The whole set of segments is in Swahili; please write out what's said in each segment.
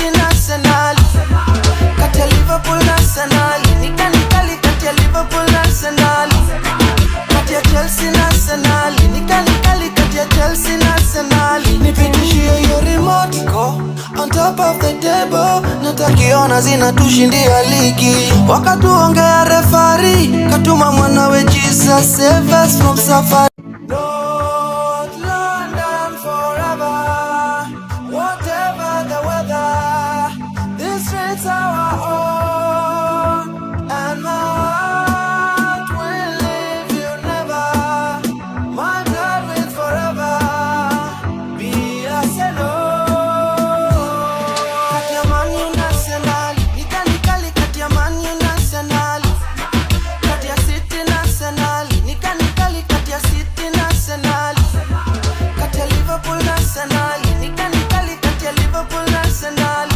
City na Arsenal, kati ya Liverpool na Arsenal. Nikali kati ya Liverpool na Arsenal, kati ya Chelsea na Arsenal. Nikali kati ya Chelsea na Arsenal. Nipitishie hiyo remote go on top of the table, natakiona zinatushindia ligi. Wakatuongea referee, katuma mwanawe Jesus save us from safari. North London forever, whatever the weather, this streets our own, and my heart will leave you never. My blood will forever be Arsenal. Kati ya Man U na Arsenal, nikali kati ya Man U na Arsenal, kati ya City na Arsenal. Nikali kati ya City na Arsenal, kati ya Liverpool na Arsenal. Nikali kati ya Liverpool na Arsenal,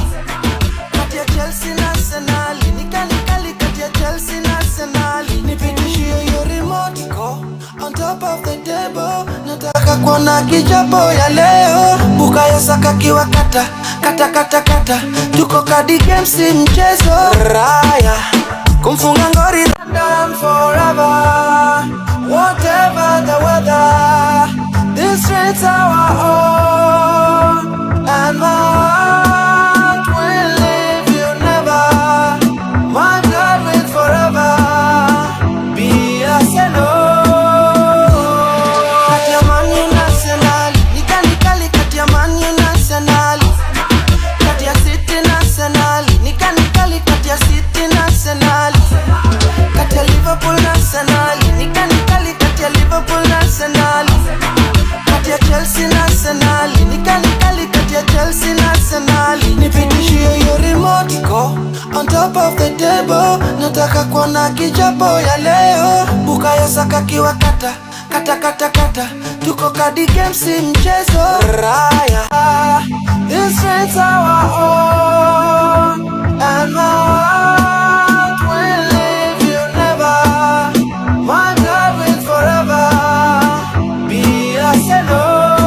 kati ya Chelsea na Arsenal. Nikali kati ya Chelsea na Arsenal. Nipitishie hiyo remote go on top of the table, nataka kuona kichapo ya leo. Bukayo Saka kiwa kata tuko kadi games si mchezo. Raya kumfunga ngori. London forever, whatever the weather, this streets our own, and my heart will leave you never. My blood will forever be Arsenal. Kati ya Man U na Arsenal, nikali kati ya Man U na Arsenal, kati ya City na Arsenal. Nikali kati ya City na Arsenal, kati ya Liverpool na Arsenal. Nikali kati ya Liverpool na Arsenal, kati ya Chelsea na Arsenal. Nikali kati ya Chelsea na Arsenal. Nipitishie hiyo remote go on top of the table, nataka kuona kichapo ya leo. Bukayo Saka kiwa kata tuko kadi games si mchezo. Raya this streets our own, and my heart will leave you never. My blood will forever be Arsenal.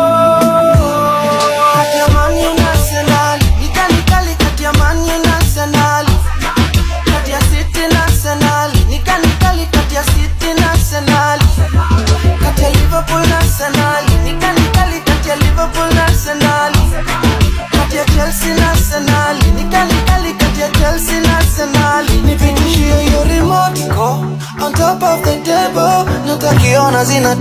Kati ya Man U na Arsenal, nikali kati ya Man U na Arsenal, kati ya City na Arsenal. Nikali kati ya City na Arsenal, kati ya Liverpool na Arsenal. Nikali kati ya Liverpool na Arsenal, kati ya Chelsea na Arsenal. Nikali kati ya Chelsea na Arsenal. Nipitishie hiyo remote go on top of the table, natakiona zina